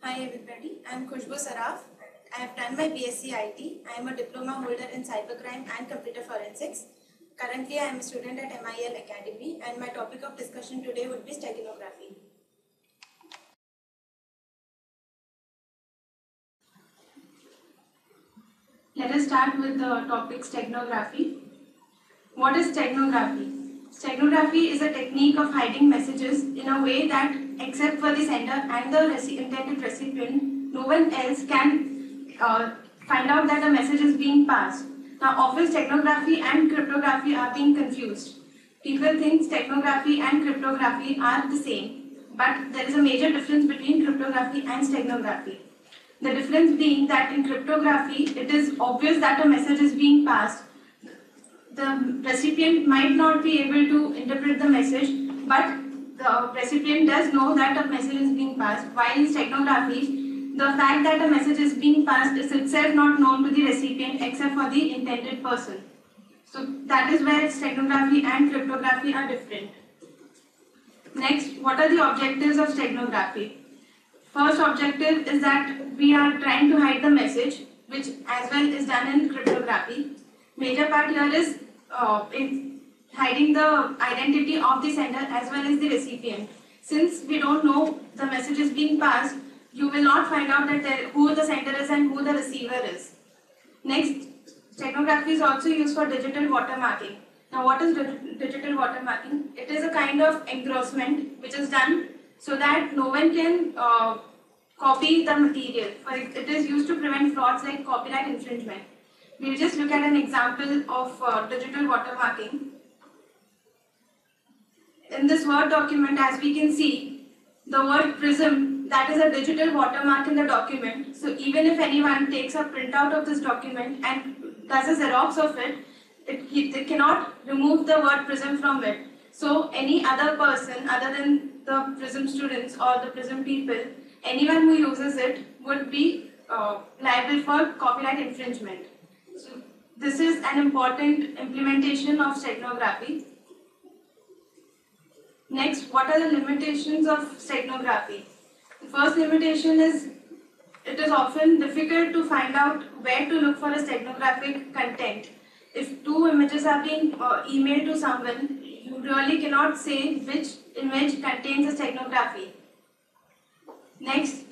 Hi everybody, I am Khushbu Saraf. I have done my BSc IT. I am a diploma holder in cybercrime and computer forensics. Currently, I am a student at MIL Academy and my topic of discussion today would be steganography. Let us start with the topic steganography. What is steganography? Steganography is a technique of hiding messages in a way that, except for the sender and the intended recipient, no one else can find out that a message is being passed. Now, often steganography and cryptography are being confused. People think steganography and cryptography are the same, but there is a major difference between cryptography and steganography. The difference being that in cryptography, it is obvious that a message is being passed. The recipient might not be able to interpret the message, but the recipient does know that a message is being passed. While in steganography, the fact that a message is being passed is itself not known to the recipient except for the intended person. So that is where steganography and cryptography are different. Next, what are the objectives of steganography? First objective is that we are trying to hide the message, which as well is done in cryptography. Major part here is in hiding the identity of the sender as well as the recipient. Since we don't know the message is being passed, you will not find out that who the sender is and who the receiver is. Next, steganography is also used for digital watermarking. Now, what is digital watermarking? It is a kind of engrossment which is done so that no one can copy the material. It is used to prevent frauds like copyright infringement. We'll just look at an example of digital watermarking. In this Word document, as we can see, the word PRISM, that is a digital watermark in the document. So even if anyone takes a printout of this document and does a Xerox of it, it cannot remove the word PRISM from it. So any other person other than the PRISM students or the PRISM people, anyone who uses it would be liable for copyright infringement. So this is an important implementation of steganography. Next, what are the limitations of steganography? The first limitation is it is often difficult to find out where to look for a steganographic content. If two images are being emailed to someone, you really cannot say which image contains a steganography. Next,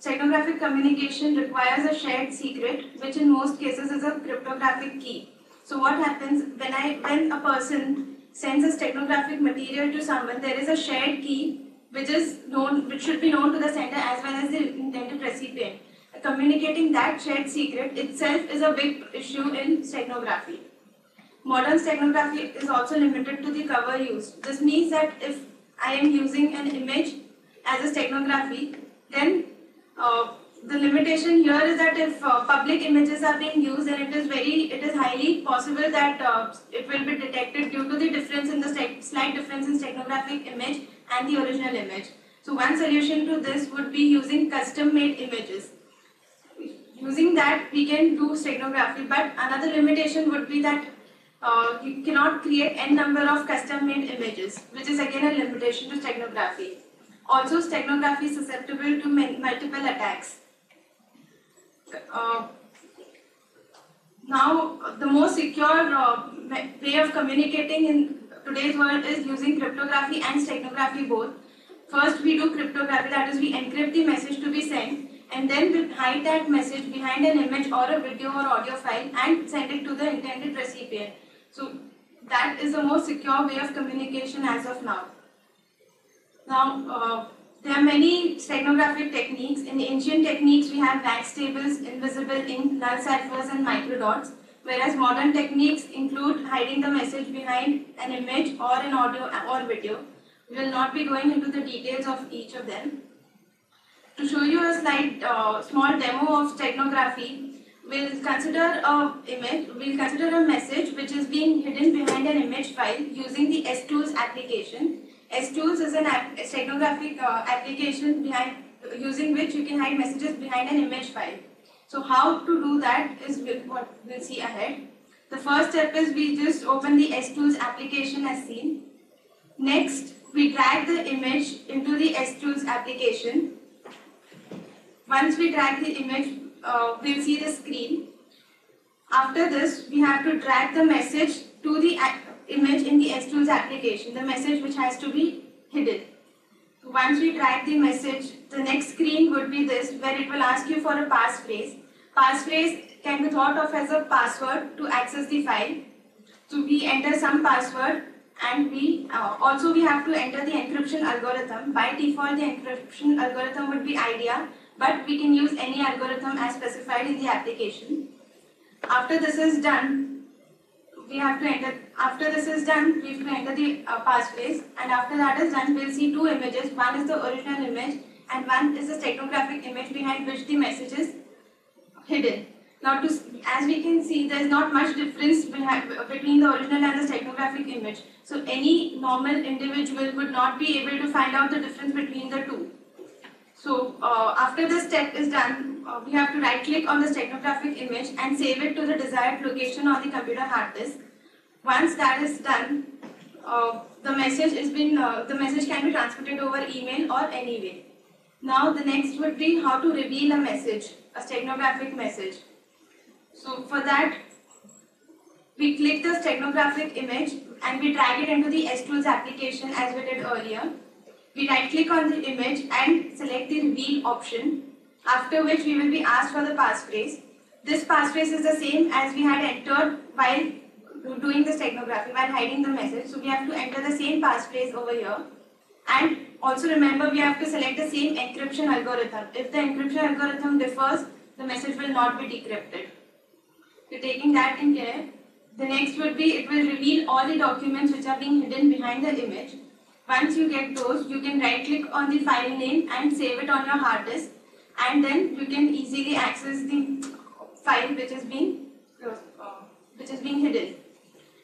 steganographic communication requires a shared secret, which in most cases is a cryptographic key. So what happens when a person sends a steganographic material to someone, there is a shared key which should be known to the sender as well as the intended recipient. Communicating that shared secret itself is a big issue in steganography. Modern steganography is also limited to the cover used. This means that if I am using an image as a steganography, then the limitation here is that if public images are being used, then it is highly possible that it will be detected due to the difference in the slight difference in steganographic image and the original image. So one solution to this would be using custom-made images. Using that, we can do steganography, but another limitation would be that you cannot create n number of custom-made images, which is again a limitation to steganography. Also, steganography is susceptible to multiple attacks. Now, the most secure way of communicating in today's world is using cryptography and steganography both. First, we do cryptography, that is, we encrypt the message to be sent, and then we hide that message behind an image or a video or audio file and send it to the intended recipient. So, that is the most secure way of communication as of now. Now, there are many steganographic techniques. In ancient techniques, we have wax tables, invisible ink, null ciphers, and microdots. Whereas modern techniques include hiding the message behind an image or an audio or video. We will not be going into the details of each of them. To show you a small demo of steganography, we'll consider a message which is being hidden behind an image file using the STools application. STools is a steganographic application using which you can hide messages behind an image file. So how to do that is what we'll see ahead. The first step is we just open the STools application as seen. Next, we drag the image into the STools application. Once we drag the image, we'll see the screen. After this, we have to drag the message to the image in the XTools application, the message which has to be hidden. So once we drag the message, the next screen would be this, where it will ask you for a passphrase. Passphrase can be thought of as a password to access the file. So we enter some password, and we have to enter the encryption algorithm. By default, the encryption algorithm would be IDEA, but we can use any algorithm as specified in the application. After this is done, we have to enter the passphrase, and after that is done, we'll see two images. One is the original image, and one is the steganographic image behind which the message is hidden. Now, as we can see, there is not much difference between the original and the steganographic image. So, any normal individual would not be able to find out the difference between the two. So, after this step is done, we have to right click on the steganographic image and save it to the desired location on the computer hard disk. Once that is done, the message can be transmitted over email or any way. Now, the next would be how to reveal a message, a steganographic message. So, for that, we click the steganographic image and we drag it into the XTools application as we did earlier. We right click on the image and select the reveal option, after which we will be asked for the passphrase. This passphrase is the same as we had entered while doing the steganography, while hiding the message. So we have to enter the same passphrase over here. And also remember, we have to select the same encryption algorithm. If the encryption algorithm differs, the message will not be decrypted. So taking that in care, the next would be, it will reveal all the documents which are being hidden behind the image. Once you get those, you can right click on the file name and save it on your hard disk, and then you can easily access the file which is being hidden.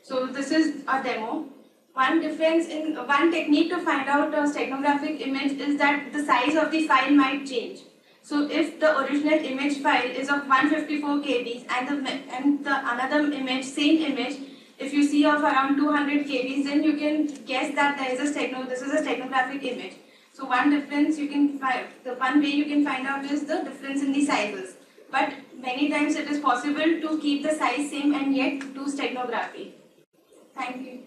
So this is a demo. One technique to find out a steganographic image is that the size of the file might change. So if the original image file is of 154 KB and the another image, same image, if you see of around 200 KB, then you can guess that this is a steganographic image. So one way you can find out is the difference in the sizes. But many times it is possible to keep the size same and yet do steganography. Thank you.